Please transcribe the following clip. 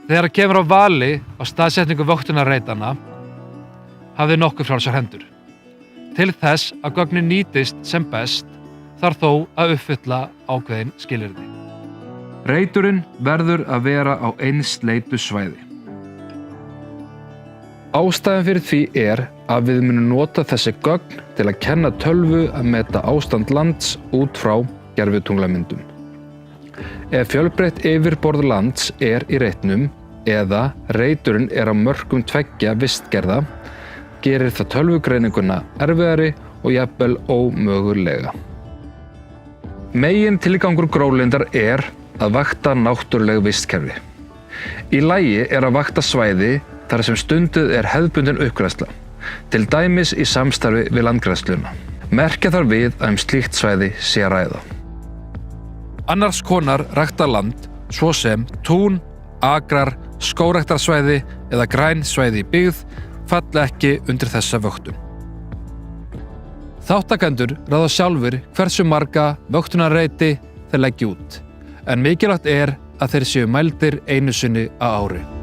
Þegar kemur á vali á staðsetningu vöktunarreitana hafði nokkuð frjálsar hendur. Til þess að gögnin nýtist sem best þarf þó að uppfylla ákveðin skilyrði. Reiturinn verður að vera á einsleitu svæði. Ástæðan fyrir því að við munum nota þessi gögn til að kenna tölvu að meta ástand lands út frá gervitunglamyndum. Ef fjölbreytt yfirborð lands í reitnum eða reiturinn á mörkum tveggja vistgerða, gerir það tölvugreininguna erfiðari og jafnvel ómögulega. Megintilgangur GróLindar að vakta náttúruleg vistkerfi. Í lagi að vakta svæði þar sem stunduð hefðbundin uppgræðsla, til dæmis í samstarfi við Landgræðsluna. Merkja þarf við að slíkt svæði sé að ræða. Annars konar ræktað land, svo sem tún, akrar, skógræktarsvæði eða græn svæði í byggð, falla ekki undir þessa vöktun. Þátttakendur ráða sjálfir hversu marga vöktunarreiti þeir leggja út, en mikilvægt að þeir séu mældir einu sinni á ári.